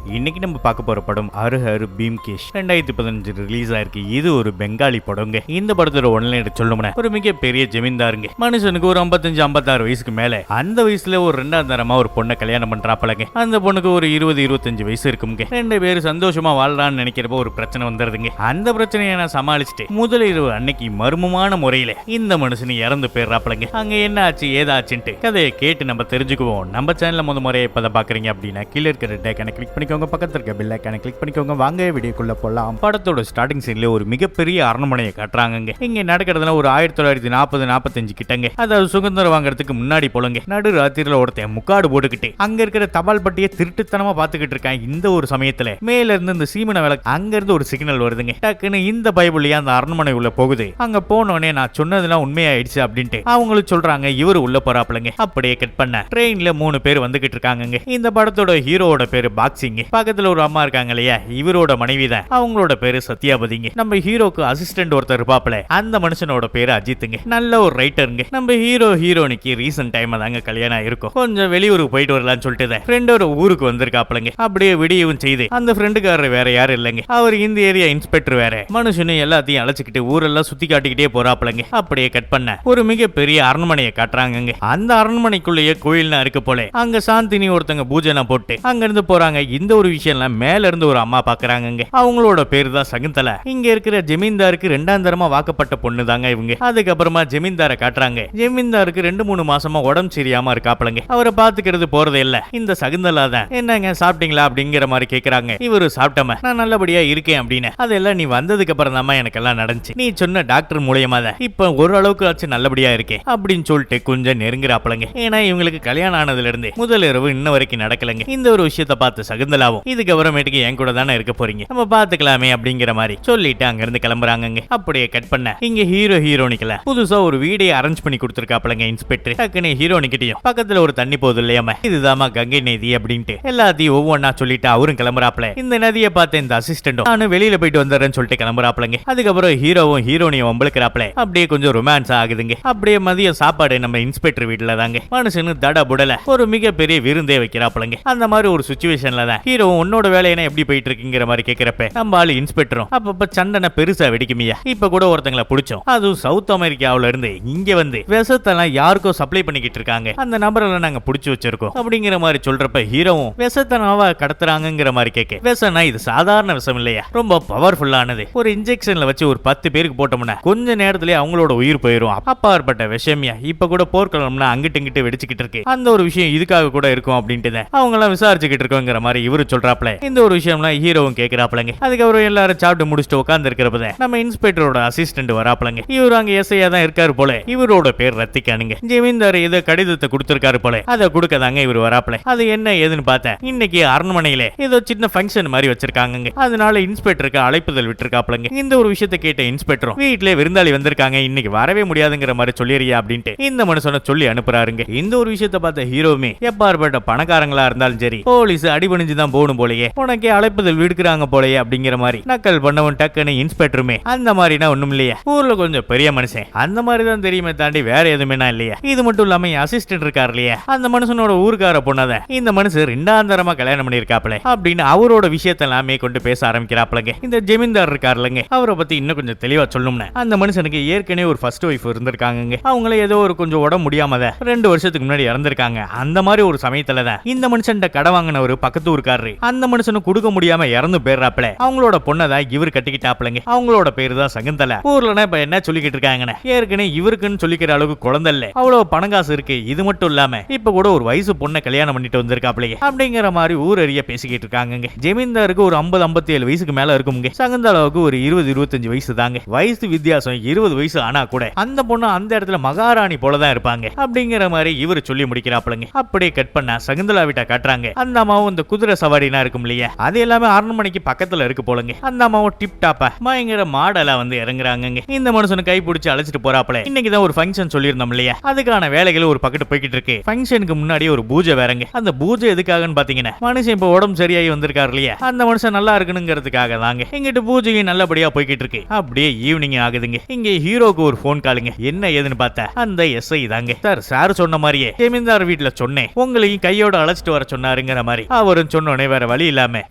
இன்னைக்கு நம்ம பார்க்க போற படம் ஹர் ஹர் பீம்கேஷ் 2015 ரிலீஸ் ஆயிருக்கு. இது ஒரு பெங்காலி படங்க. இந்த படத்தோட ஒன்லைனர் சொல்லணும்னா ஒரு மிகப்பெரிய ஜமீன்தாருங்க. மனுஷனுக்கு ஒரு 55-56 வயசுக்கு மேல. அந்த வயசுல ஒரு ரெண்டாம் தரமா ஒரு பொண்ணை கல்யாணம் பண்றாப்பலங்க. அந்த பொண்ணுக்கு ஒரு 20-25 வயசு இருக்குங்க. ரெண்டு பேரும் சந்தோஷமா வாழலாம்னு நினைக்கிறப்ப ஒரு பிரச்சனை வந்துருதுங்க. அந்த பிரச்சனையை நான் சமாளிச்சுட்டு முதல் இரவு அன்னைக்கு மர்மமான முறையில இந்த மனுஷன் இறந்து போயிடுறாப்பலங்க. அங்க என்ன ஆச்சு ஏதாச்சுன்ட்டு கதையை கேட்டு நம்ம தெரிஞ்சுக்குவோம். நம்ம சேனல்ல முத முறையை இப்பதான் பாக்குறீங்க அப்படின்னா கீழே இருக்கிற டேக்கான கிளிக் பண்ணிக்கோங்க, பக்கத்துல இருக்க பெல் ஐகானை கிளிக் பண்ணிக்கோங்க. வாங்க வீடியோக்குள்ள போலாம். படத்தோட ஸ்டார்டிங் சீன்ல ஒரு மிகப்பெரிய அரண்மனையை காட்டுறாங்க. இங்க நடக்கிறதுல ஒரு 1940-45 கிட்டங்க. அதாவது சுதந்திரம் வாங்குறதுக்கு முன்னாடி போலங்க. நடு ராத்திரில ஒருத்தன் முக்காடு போட்டுக்கிட்டு அங்க இருக்கிற தபால் பட்டியை திருட்டுத்தனமா பாத்துக்கிட்டு இருக்கான். இந்த ஒரு சமயத்துல மேல இருந்து இந்த சீமன விளக்கு அங்க இருந்து ஒரு சிக்னல் வருதுங்க. டக்குன்னு இந்த பைபிள்லயே அந்த அரண்மனை உள்ள போகுது. அங்க போனோடனே நான் சொன்னதெல்லாம் உண்மையாயிடுச்சு அப்படின்ட்டு அவங்களும் சொல்றாங்க. இவரு உள்ள போறாப்லங்க. அப்படியே கட் பண்ண ட்ரெயின்ல 3 பேர் வந்துகிட்டு இருக்காங்க. இந்த படத்தோட ஹீரோவோட பேரு பாக்ஸிங். பக்கத்துல ஒரு அம்மா இருக்காங்க இல்லையா, இவரோட மனைவி தான். அவங்களோட பேரு சத்யாபதிங்க. நம்ம ஹீரோக்கு அசிஸ்டன்ட் ஒருத்தர் இருப்பாப்ல, அந்த மனுஷனோட பேரு அஜித்துங்க. நல்ல ஒரு ரைட்டருங்க. நம்ம ஹீரோனிக்கு ரீசன்ட் டைம் தாங்க கல்யாணம் இருக்கும். கொஞ்சம் வெளியூருக்கு போயிட்டு வரலாம்னு சொல்லிட்டு ஃப்ரெண்டோட ஊருக்கு வந்திருக்காப்லங்க. அப்படியே விடியவும் செய்து அந்த ஃப்ரெண்டுக்காரர் வேற யாரும் இல்லைங்க, அவர் இந்த ஏரியா இன்ஸ்பெக்டர் வேற. மனுஷனும் எல்லாத்தையும் அழைச்சிக்கிட்டு ஊரெல்லாம் சுத்தி காட்டிக்கிட்டே போறாப்லங்க. அப்படியே கட் பண்ண ஒரு மிகப்பெரிய அரண்மனையை காட்டுறாங்க. அந்த அரண்மனைக்குள்ளேயே கோயில்னா இருக்கு போல. அங்க சாந்தினி ஒருத்தங்க பூஜை போட்டு அங்க இருந்து போறாங்க. இந்த ஒரு விஷயம் மேல இருந்து ஒரு அம்மா பாக்குறாங்க. அவங்களோட பேரு தான் சகுந்தலா. இங்க இருக்கிற ஜமீன்தாருக்கு 2ஆம் தரமா வாக்கப்பட்ட பொண்ணு தாங்க இவங்க. அதுக்கப்புறமா ஜமீன்தாரை காட்டுறாங்க. ஜமீன்தாருக்கு 2-3 மாசமா உடம்பு சரியாம இருக்காப்லங்க. அவரை பாத்துக்கிறது போறதே இல்ல இந்த சகுந்தலா தான். என்னங்க சாப்பிட்டீங்களா அப்படிங்கிற மாதிரி கேக்குறாங்க. இவரு சாப்பிட்டம நான் நல்லபடியா இருக்கேன் அப்படின்னு. அதெல்லாம் நீ வந்ததுக்கு அப்புறம் தான் எனக்கு எல்லாம் நடந்துச்சு. நீ சொன்ன டாக்டர் மூலியமா தான் இப்ப ஓரளவுக்கு ஆச்சு நல்லபடியா இருக்கேன் அப்படின்னு சொல்லிட்டு கொஞ்சம் நெருங்குறாப்லங்க. ஏன்னா இவங்களுக்கு கல்யாணம் ஆனதுல இருந்து முதல் இரவு இன்ன வரைக்கும் நடக்கலங்க. இந்த ஒரு விஷயத்தை பார்த்து சகுந்தலாவும் இதுக்கு அப்புறமேட்டுக்கு என் கூட தானே இருக்க போறீங்க, நம்ம பாத்துக்கலாமே அப்படிங்கிற மாதிரி சொல்லிட்டு அங்க இருந்து கிளம்புறாங்க. அப்படியே கட் பண்ண இங்க ஹீரோனிக்கல புதுசா ஒரு வீடியோ அரேஞ்ச் பண்ணி கொடுத்திருக்காப்லங்க இன்ஸ்பெக்டர். டக்குனு ஹீரோனிக்கிட்டையும் பக்கத்துல ஒரு தண்ணி போகுது இல்லையாம, இதுதாமா கங்கை நதி அப்படின்ட்டு எல்லாத்தையும் ஒவ்வொன்னா சொல்லிட்டு அவரும் கிளம்புறாப்ல. இந்த நதியை பார்த்த இந்த அசிஸ்டன்டும் நானும் வெளியில போயிட்டு வந்துடுறேன்னு சொல்லிட்டு கிளம்புறாப்லங்க. அதுக்கப்புறம் ஹீரோவும் ஹீரோனியும் வம்பளுக்குறாப்ல. அப்படியே கொஞ்சம் ரொமான்ஸ் ஆகுதுங்க. அப்படியே மதியம் சாப்பாடு நம்ம இன்ஸ்பெக்டர் வீட்டுல தாங்க. மனுஷனு தட புடல ஒரு மிகப்பெரிய விருந்தே வைக்கிறாப்லங்க. அந்த மாதிரி ஒரு சிச்சுவேஷன்ல தான் ஹீரோவும் உன்னோட வேலையை எப்படி போயிட்டு இருக்குங்கிற மாதிரி கேக்குறப்ப நம்ம ஆளு இன்ஸ்பெக்டரும் அப்பப்ப சண்டனை பெருசா வெடிக்குமியா. இப்ப கூட ஒருத்தங்களை பிடிச்சோம், அதுவும் சவுத் அமெரிக்காவில இருந்து இங்க வந்து விஷத்தெல்லாம் யாருக்கோ சப்ளை பண்ணிக்கிட்டு இருக்காங்க, அந்த நபரெல்லாம் நாங்க பிடிச்சு வச்சிருக்கோம் அப்படிங்கிற மாதிரி சொல்றப்ப ஹீரோவும் விஷத்தனாவா கடத்துறாங்கிற மாதிரி கேட்க, விஷம்னா இது சாதாரண விஷம் இல்லையா, ரொம்ப பவர்ஃபுல்லானது. ஒரு இன்ஜெக்ஷன்ல வச்சு ஒரு 10 பேருக்கு போட்டோம்னா கொஞ்ச நேரத்திலே அவங்களோட உயிர் போயிடும். அப்பாற்பட்ட விஷயமியா. இப்ப கூட போர்க்களம்னா அங்கிட்டு இங்கிட்டு வெடிச்சுக்கிட்டு இருக்கு. அந்த ஒரு விஷயம் இதுக்காக கூட இருக்கும் அப்படின்ட்டு அவங்க எல்லாம் விசாரிச்சுக்கிட்டு இருக்கோங்கிற மாதிரி இவரு சொல்றாப்ல. இந்த ஒரு விஷயம்லாம் ஹீரோவும் கேக்குறாப்லங்க. அதுக்கப்புறம் எல்லாரும் சாப்பிட்டு முடிச்சுட்டு உட்கார்ந்து இருக்கிறப்ப நம்ம இன்ஸ்பெக்டரோட அசிஸ்டன்ட் வராப்லங்க. இவரு அங்க எஸ்ஐயா தான் இருக்காரு போல. இவரோட பேர் ரத்திகானுங்க. ஜமீன்தார் ஏதோ கடிதத்தை கொடுத்திருக்காரு போல, அதை கொடுக்க தாங்க இவர் வராப்ல. அது என்ன ஏதுன்னு பார்த்தேன், இன்னைக்கு அரண்மனையில ஏதோ சின்ன ஃபங்க்ஷன் மாதிரி வச்சிருக்காங்க. அதனால இன்ஸ்பெக்டருக்கு அழைப்புதல் விட்டுருக்காப்லங்க. இந்த ஒரு விஷயத்தை கேட்ட இன்ஸ்பெக்டரும் வீட்டிலே விருந்தாளி வந்திருக்காங்க, இன்னைக்கு வரவே முடியாதுங்கிற மாதிரி சொல்லிடுறியா அப்படின்ட்டு இந்த மனுஷனை சொல்லி அனுப்புறாருங்க. இந்த ஒரு விஷயத்தை பார்த்த ஹீரோவுமே எப்பாற்பட்ட பணக்காரங்களா இருந்தாலும் சரி போலீஸ் அடிபணிஞ்சு தான் போகணும் போலயே, உனக்கு அழைப்புதல் விடுக்கிறாங்க போலயே அப்படிங்கிற மாதிரி நக்கல் பண்ணவன் டக்குன்னு இன்ஸ்பெக்டருமே அந்த மாதிரினா ஒண்ணும் இல்லையா, ஊர்ல கொஞ்சம் பெரிய மனுஷன் அந்த மாதிரி தான் தெரியுமே தாண்டி வேற எதுவுமே இல்லையா. இது மட்டும் இல்லாம அசிஸ்டன்ட் இருக்காரு இல்லையா, அந்த மனுஷனோட ஊருக்கார பொண்ணாத இந்த மனுஷன் 2ஆம் தரமா கல்யாணம் பண்ணிருக்காப்ல அப்படின்னு அவரோட விஷயத்த எல்லாமே கொண்டு பேச ஆரம்பிக்கிறாப்லங்க. இந்த ஜமீன்தார் இருக்காருலங்க, அவரை பத்தி இன்னும் கொஞ்சம் தெளிவா சொல்லணும்னா அந்த மனுஷனுக்கு ஏற்கனவே ஒரு ஃபர்ஸ்ட் ஒய்ஃப் இருந்திருக்காங்க. அவங்கள ஏதோ ஒரு கொஞ்சம் உடம்பு முடியாம 2 வருஷத்துக்கு முன்னாடி இறந்திருக்காங்க. அந்த மாதிரி ஒரு சமயத்துல தான் இந்த மனுஷன் கடன் வாங்கின ஒரு பக்கத்து ஊருக்காரரு அந்த மனுஷனுக்கு கொடுக்க முடியாம இறந்து போயிடுறாப்ல. அவங்களோட பொண்ணதான் இவர் கட்டிக்கிட்டாப்லங்க. அவங்களோட பேரு தான் சகுந்தலா. ஊர்ல இப்ப என்ன சொல்லிக்கிட்டு இருக்காங்கன்னு, ஏற்கனவே இவருக்குன்னு சொல்லிக்கிற அளவுக்கு குழந்தை இல்ல, அவ்வளவு பணங்காசு இருக்கு. இது மட்டும் இல்லாம இப்ப கூட ஒரு வயசு பொண்ணை கல்யாணம் பண்ணிட்டு வந்திருக்காப்லங்க அப்படிங்கிற மாதிரி ஊர் அறிய பேசிக்கிட்டு இருக்காங்க. ஜமீன்தாருக்கு ஒரு 50-57 வயசுக்கு மேல இருக்குங்க. சகுந்தலாவுக்கு ஒரு 20-25 வயசு தாங்க. வயசு வித்தியாசம் 20 வயசு ஆனா கூட அந்த பொண்ணு அந்த இடத்துல மகாராணி போலதான் இருப்பாங்க அப்படிங்கிற மாதிரி இவர் சொல்லி முடிக்கிறாப்லங்க. அப்படியே கட் பண்ண சகுந்தலா வீட்டை காட்டுறாங்க. அந்த அம்மாவும் இந்த குதிரை சவாரினா இருக்கும் இல்லையா, அது எல்லாமே அரண்மனைக்கு பக்கத்துல இருக்கு போலங்க. அந்த அம்மாவும் டிப் டாப்பா பயங்கர மாடலா வந்து இறங்குறாங்க. இந்த மனுஷனை கை பிடிச்சி அழைச்சிட்டு போறாப்ல. இன்னைக்கு தான் ஒரு ஃபங்க்ஷன் சொல்லியிருந்தோம் இல்லையா, அதுக்கான வேலைகள் ஒரு பக்கத்து போய்கிட்டு இருக்கு. ஃபங்க்ஷனுக்கு முன்னாடி ஒரு பூஜை வேறங்க. அந்த பூஜை எதுக்காகன்னு பாத்தீங்கன்னா மனுஷன் இப்ப உடம்பு சரியாகி வந்திருக்காரு இல்லையா, அந்த மனுஷன் நல்லா இருக்கணுங்கிறதுக்காக தாங்க. இங்கிட்டு பூஜையும் நல்லபடியா போய்கிட்டு இருக்கு. அப்படியே ஈவினிங் ஆகுதுங்க. இங்க ஹீரோக்கு ஒரு போன் காலுங்க. என்ன ஏதுன்னு பார்த்தா அந்த எஸ்ஐ தாங்க. சார் சொன்ன மாதிரியே ஜமீன்தார் வீட்டுல சொன்னேன், உங்களையும் கையோட அழைச்சிட்டு வர சொன்னாருங்கிற மாதிரி அவரும் சொன்ன சொன்னோடனே வேற வழி இல்லாம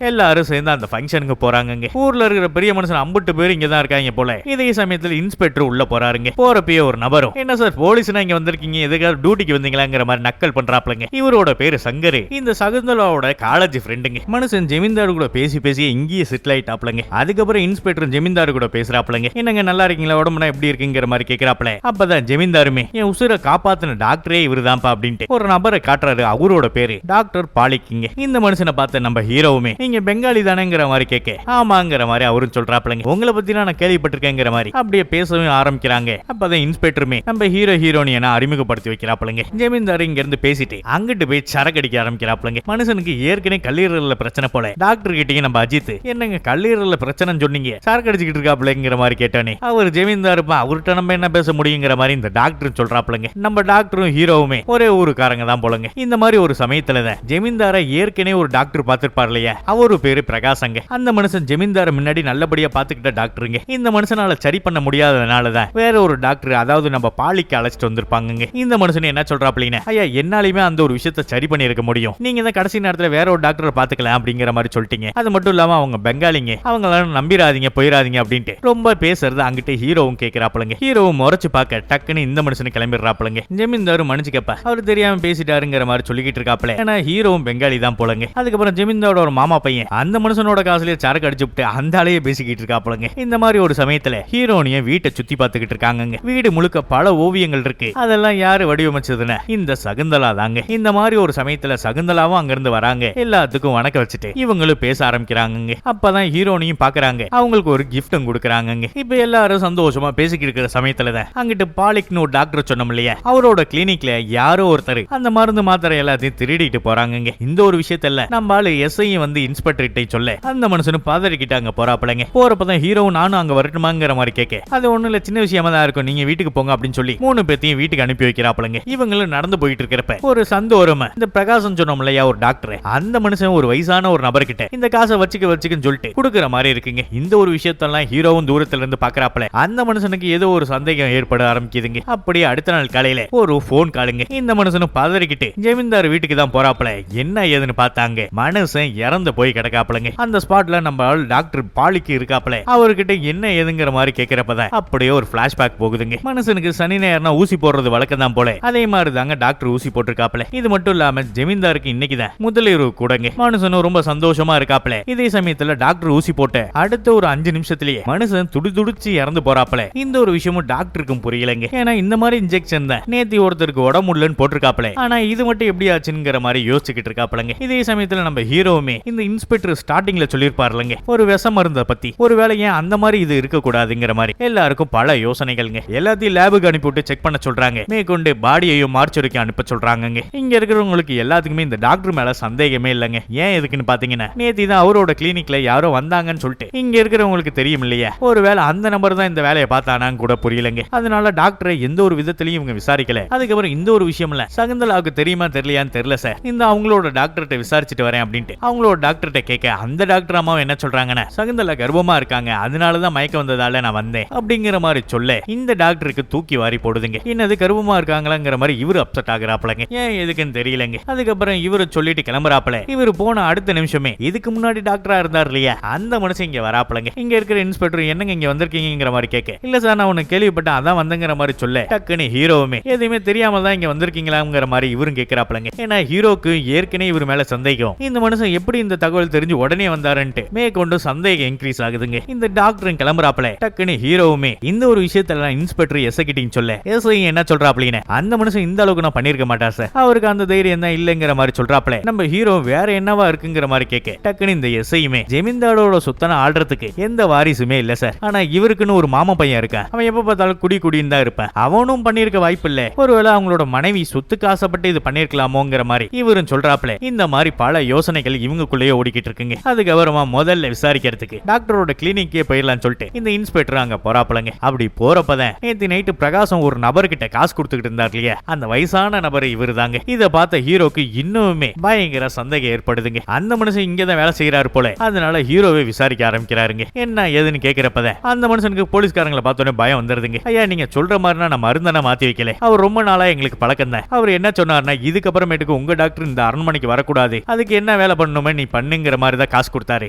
எல்லாரும் சேர்ந்து அந்த ஃபங்க்ஷனுக்கு போறாங்க. ஊர்ல இருக்கிற பெரிய மனுஷன் 50 பேர் இங்க தான் இருக்காங்க போல. இதே சமயத்துல இன்ஸ்பெக்டர் உள்ள போறாருங்க. போறப்பயே ஒரு நபரும், என்ன சார் போலீஸ்னா இங்க வந்திருக்கீங்க, எதுக்காக டியூட்டிக்கு வந்தீங்களாங்கிற மாதிரி நக்கல் பண்றாப்லங்க. இவரோட பேரு சங்கரு. இந்த சகுந்தலாவோட காலேஜ் ஃப்ரெண்டுங்க. மனுஷன் ஜமீன்தார் கூட பேசி பேசி இங்கேயே செட்டில் ஆயிட்டாப்லங்க. அதுக்கப்புறம் இன்ஸ்பெக்டர் ஜமீன்தார் கூட பேசுறாப்லங்க. என்னங்க நல்லா இருக்கீங்களா, உடம்புனா எப்படி இருக்குங்கிற மாதிரி கேக்குறாப்ல. அப்பதான் ஜமீன்தாருமே, என் உசுரை காப்பாத்தின டாக்டரே இவருதான்ப்பா அப்படின்ட்டு ஒரு நபரை காட்டுறாரு. அவரோட பேரு டாக்டர் பாலிக்குங்க. இந்த மனுஷனை பார்த்த நம்ம ஹீரோவுமே, நீங்க பெங்காலி தானேங்கிற மாதிரி கேட்க, ஆமாங்கிற மாதிரி அவரும் சொல்றாப்லங்க. உங்களை பத்தி நான் கேள்விப்பட்டிருக்கேங்கிற மாதிரி அப்படியே பேசவும் ஆரம்பிக்கிறாங்க. அப்பதான் இன்ஸ்பெக்டருமே நம்ம ஹீரோயினியனை அறிமுகப்படுத்தி வைக்கிறாப்லங்க. ஜமீன்தார் இங்க இருந்து பேசிட்டு அங்கிட்டு போய் சரக்கு அடிக்க ஆரம்பிக்கிறாப்லங்க. மனுஷனுக்கு ஏற்கனவே கல்லீரல்ல பிரச்சனை போல. டாக்டர் கிட்டீங்க நம்ம அஜித், என்னங்க கல்லீரல்ல பிரச்சனைன்னு சொன்னீங்க, சரக்கு அடிச்சுக்கிட்டு இருக்காப்லங்கிற மாதிரி கேட்டானே. அவர் ஜமீன்தாருப்பா, அவர்கிட்ட நம்ம என்ன பேச முடியுங்கிற மாதிரி இந்த டாக்டர் சொல்றாப்லங்க. நம்ம டாக்டரும் ஹீரோவுமே ஒரே ஊருக்காரங்க தான் போலங்க. இந்த மாதிரி ஒரு சமயத்துல தான் ஜமீன்தார ஏற்கனவே ஒரு டாக்டர் பார்த்திருப்பார் இல்லையா, அவரு பேரு பிரகாசங்க. அந்த மனுஷன் ஜமீன்தார முன்னாடி நல்லபடியா பாத்துக்கிட்ட டாக்டருங்க. இந்த மனுஷனால சரி பண்ண முடியாதனாலதான் வேற ஒரு டாக்டர், அதாவது நம்ம பாலிக்கு அழைச்சிட்டு வந்திருப்பாங்க. இந்த மனுஷன் என்ன சொல்றாப்லீங்க, ஐயா என்னாலுமே அந்த ஒரு விஷயத்தை சரி பண்ணி இருக்க முடியும், நீங்க தான் கடைசி நேரத்துல வேற ஒரு டாக்டரை பாத்துக்கலாம் அப்படிங்கிற மாதிரி சொல்லிட்டீங்க. அது மட்டும் இல்லாம அவங்க பெங்காலிங்க, அவங்களால நம்பிராதீங்க போயிடாதீங்க அப்படின்ட்டு ரொம்ப பேசுறது அங்கிட்டு ஹீரோவும் கேட்கிறாப்லங்க. ஹீரோவும் முறைச்சு பார்க்க டக்குன்னு இந்த மனுஷனை கிளம்பிடுறாப்லங்க. ஜமீன்தாரும் மன்னிச்சுக்கப்பா, அவர் தெரியாம பேசிட்டாருங்கிற மாதிரி சொல்லிக்கிட்டு இருக்காப்ல. ஏன்னா ஹீரோவும் பெங்காலி தான் போலங்க. அதுக்கப்புறம் ஜமீன்தாரோட ஒரு மாமா பையன் அந்த மனுஷனோட காசுலயே சரக்கு அடிச்சு விட்டு அந்த ஆளையே பேசிக்கிட்டு இருக்காப்லங்க. இந்த மாதிரி ஒரு சமயத்துல ஹீரோனிய வீட்டை சுத்தி பார்த்துக்கிட்டு இருக்காங்க. வீடு முழுக்க பல ஓவியங்கள் இருக்கு. அதெல்லாம் யாரு வடிவமைச்சதுன்னு இந்த சகுந்தலா தாங்க. இந்த மாதிரி ஒரு சமயத்துல சகுந்தலாவும் அங்கிருந்து வராங்க. எல்லாத்துக்கும் வணக்கம் வச்சுட்டு இவங்களும் பேச ஆரம்பிக்கிறாங்க. அப்பதான் ஹீரோனியும் பாக்குறாங்க. அவங்களுக்கு ஒரு கிஃப்டும் கொடுக்கறாங்க. இப்ப எல்லாரும் சந்தோஷமா பேசிக்கிட்டு இருக்கிற சமயத்துல தான் அங்கிட்டு பாலிக்னு ஒரு டாக்டர் சொன்னோம் இல்லையா, அவரோட கிளினிக்ல யாரோ ஒருத்தர் அந்த மருந்து மாத்திரை எல்லாத்தையும் திருடிட்டு போறாங்க. இந்த ஒரு விஷயத்துல நம்ம ஆளு எஸ்ஐயும் வந்து இன்ஸ்பெக்டர் கிட்ட சொல்ல அந்த மனுஷனும் பாதறிக்கிட்டு அங்க போறாப்லங்க. போறப்பதான் ஹீரோவும் நானும் அங்க வரட்டுமாங்கிற மாதிரி கேட்க, அது ஒண்ணு இல்ல சின்ன விஷயமா தான் இருக்கும், நீங்க வீட்டுக்கு போங்க அப்படின்னு சொல்லி 3 பேத்தையும் வீட்டுக்கு அனுப்பி வைக்கிறாப்லங்க. இவங்களும் நடந்து போயிட்டு இருக்கிறப்ப ஒரு சந்தோரமா இந்த பிரகாசம் சொன்னோம் இல்லையா ஒரு டாக்டர், அந்த மனுஷன் ஒரு வயசான ஒரு நபர்கிட்ட இந்த காசை வச்சுக்கன்னு சொல்லிட்டு கொடுக்குற மாதிரி இருக்குங்க. இந்த ஒரு விஷயத்தெல்லாம் ஹீரோவும் தூரத்துல இருந்து பாக்குறாப்ல. அந்த மனுஷனுக்கு ஏதோ ஒரு சந்தேகம் ஏற்பட ஆரம்பிக்குதுங்க. அப்படியே அடுத்த நாள் காலையில ஒரு போன் காலுங்க. இந்த மனுஷனும் பதறிக்கிட்டு ஜமீன்தார் வீட்டுக்கு தான் போறாப்ல. என்ன ஏதுன்னு பார்த்தாங்க, மனுஷன் இறந்து போய் கிடக்காப்லங்க. அந்த ஸ்பாட்ல நம்ம டாக்டர் பாலிக்கு இருக்காப்ல. அவர்கிட்ட என்ன ஏதுங்கிற மாதிரி கேட்கிறப்பதான் அப்படியே ஒரு பிளாஷ்பேக் போகுதுங்க. மனுஷனுக்கு சனி நேரம்னா ஊசி போடுறது வழக்கம் தான் போல. அதே மாதிரி தாங்க டாக்டர் ஊசி போட்டிருக்காப்ல. இது மட்டும் இல்லாம ஜமீன்தாருக்கு இன்னைக்குதான் முதலிரவு கூடங்க. மனுஷனும் ரொம்ப சந்தோஷமா இருக்காப்ல. இதே சமயத்துல டாக்டர் ஊசி போட்டு அடுத்த ஒரு 5 நிமிஷத்திலேயே மனுஷன் துடிச்சு இறந்து போறாப்ல. இந்த ஒரு விஷயமும் டாக்டருக்கும் புரியலங்க. ஏன்னா இந்த மாதிரி இன்ஜெக்ஷன் தான் நேத்தி ஒருத்தருக்கு உடம்பு முடியலன்னு போட்டிருக்காப்ல. ஆனா இது மட்டும் எப்படி ஆச்சுங்கிற மாதிரி யோசிச்சுக்கிட்டு இருக்காப்லங்க. இதே சமயத்துல நம்ம ஹீரோவுமே இந்த இன்ஸ்பெக்டர் ஸ்டார்டிங்ல சொல்லிருப்பாருலங்க ஒரு விஷ மருந்த பத்தி, ஒரு வேளை ஏன் அந்த மாதிரி இது இருக்க கூடாதுங்கிற மாதிரி எல்லாருக்கும் பல யோசனைகள்ங்க. எல்லாத்தையும் லேபுக்கு அனுப்பிவிட்டு செக் பண்ண சொல்றாங்க. மேற்கொண்டு பாடியையும் மார்ச்சரிக்கு அனுப்ப சொல்றாங்க. இங்க இருக்கிறவங்களுக்கு எல்லாத்துக்குமே இந்த டாக்டர் மேல சந்தேகமே இல்லைங்க. ஏன் எதுக்குன்னு பாத்தீங்கன்னா நேத்தி தான் அவரோட கிளினிக்ல யாரோ வந்தாங்கன்னு சொல்லிட்டு இங்க இருக்கிறவங்களுக்கு தெரியும் இல்லையா, ஒருவேளை அந்த நபர் தான் இந்த வேலையை பார்த்தானான்னு கூட புரியலங்க. அதனால டாக்டரை எந்த ஒரு விதத்திலையும் இவங்க விசாரிக்கல. அதுக்கப்புறம் இந்த ஒரு விஷயம் இல்ல, சகுந்தலாவுக்கு தெரியுமா தெரியலையான்னு தெரியல சார், இந்த அவங்களோட டாக்டர்கிட்ட விசாரிச்சுட்டு வரேன் அப்படின்ட்டு அவங்களோட டாக்டர்கிட்ட கேட்க அந்த டாக்டர் அம்மாவும் என்ன சொல்றாங்கன்னா, சகுந்தலா கர்ப்பமா இருக்காங்க, அதனாலதான் மயக்கம் வந்ததால நான் வந்தேன் அப்படிங்கிற மாதிரி சொல்ல இந்த டாக்டருக்கு தூக்கி வாரி போடுதுங்க. என்னது கர்ப்பமா இருக்காங்களாங்கிற மாதிரி இவரு அப்செட் ஆகுறாப்லங்க. ஏன் எதுக்குன்னு தெரியலங்க. அதுக்கப்புறம் இவரு சொல்லிட்டு கிளம்புறாப்ல. இவரு போன அடுத்த நிமிஷமே இதுக்கு முன்னாடி டாக்டரா இருந்தார் இல்லையா அந்த மனுஷன் இங்க வராப்லங்க. இங்க இருக்கிற இன்ஸ்பெக்டர் என்னங்க இங்க வந்திருக்கீங்கிற மாதிரி கேட்க, இல்ல சார் நான் உனக்கு கேள்விப்பட்டேன் அதான் வந்தங்கிற மாதிரி சொல்ல டக்குன்னு ஹீரோவுமே எதுவுமே தெரியாம தான் இங்க வந்திருக்கீங்களாங்கிற மாதிரி இவரும் கேட்கிறாப்லங்க. ஏன்னா ஹீரோக்கு ஏற்கனவே இவர் மேல சந்தேகம், இந்த மனுஷன் எப்படி இந்த தகவல் தெரிஞ்சு உடனே வந்தாருன்ட்டு மேற்கொண்டு சந்தேகம் இன்க்ரீஸ் ஆகுதுங்க. இந்த டாக்டர் கிளம்புறாப்ல. டக்குன்னு ஹீரோவுமே இந்த ஒரு விஷயத்துல இன்ஸ்பெக்டர் எஸ்ஐ கிட்ட சொல்ல எஸ்ஐ என்ன சொல்றாப்லீங்க, அந்த மனுஷன் இந்த அளவுக்கு நான் பண்ணிருக்க மாட்டா சார், அவருக்கு அந்த தைரியம் தான் இல்லங்கிற மாதிரி சொல்றாப்ல. நம்ம ஹீரோ வேற என்னவா இருக்குங்கிற மாதிரி கேட்க டக்குன்னு இந்த எஸ்ஐயுமே ஜமீன்தாரோட சொத்தனை ஆள்றதுக்கு எந்த வாரிசுமே இல்ல சார், ஆனா இவருக்குன்னு ஒரு மாமா பையன் இருக்கான், அவன் எப்ப பார்த்தாலும் குடின்னு தான் இருப்பான், அவனும் பண்ணிருக்க வாய்ப்பு இல்ல, ஒருவேளை அவங்களோட மனைவி சொத்துக்கு ஆசைப்பட்டு இது பண்ணிருக்கலாமோங்கிற மாதிரி இவரும் சொல்றாப்ல. இந்த மாதிரி பல யோசனைகள் இவங்களுக்குள்ளேயே ஓடிக்கிட்டு இருக்குங்க. அதுக்கப்புறமா முதல்ல விசாரிக்கிறதுக்கு டாக்டரோட கிளினிக்கே போயிடலாம்னு சொல்லிட்டு இந்த இன்ஸ்பெக்டர் அங்க போறாப்லங்க. அப்படி போறப்பதான் நேத்து நைட்டு பிரகாசம் ஒரு நபர்கிட்ட காசு கொடுத்துக்கிட்டு இருந்தார் இல்லையா, அந்த வயசான நபர் இவரு தாங்க. இத பார்த்த ஹீரோக்கு இன்னுமே பயங்கர சந்தேகம் ஏற்படுதுங்க. அந்த மனுஷன் இங்கதான் வேலை செய்யறாரு போல. அதனால ஹீரோவை விசாரிக்க ஆரம்பிக்கிறாருங்க. என்ன ஏதுன்னு கேட்கிறப்பதான் அந்த மனுஷனுக்கு போலீஸ்காரங்களை பார்த்தோன்னே பயம் வந்துருதுங்க. ஐயா நீங்க சொல்ற மாதிரினா நம்ம மருந்தனை மாத்தி வைக்கல, அவர் ரொம்ப நாளா எங்களுக்கு பழக்கம் தான், அவர் என்ன சொன்னார்னா இதுக்கப்புறமேட்டுக்கு உங்க டாக்டர் இந்த அரண்மனைக்கு வரக்கூடாது, அதுக்கு என்ன என்ன வேலை பண்ணணுமே நீ பண்ணுங்கிற மாதிரி தான் காசு கொடுத்தாரு.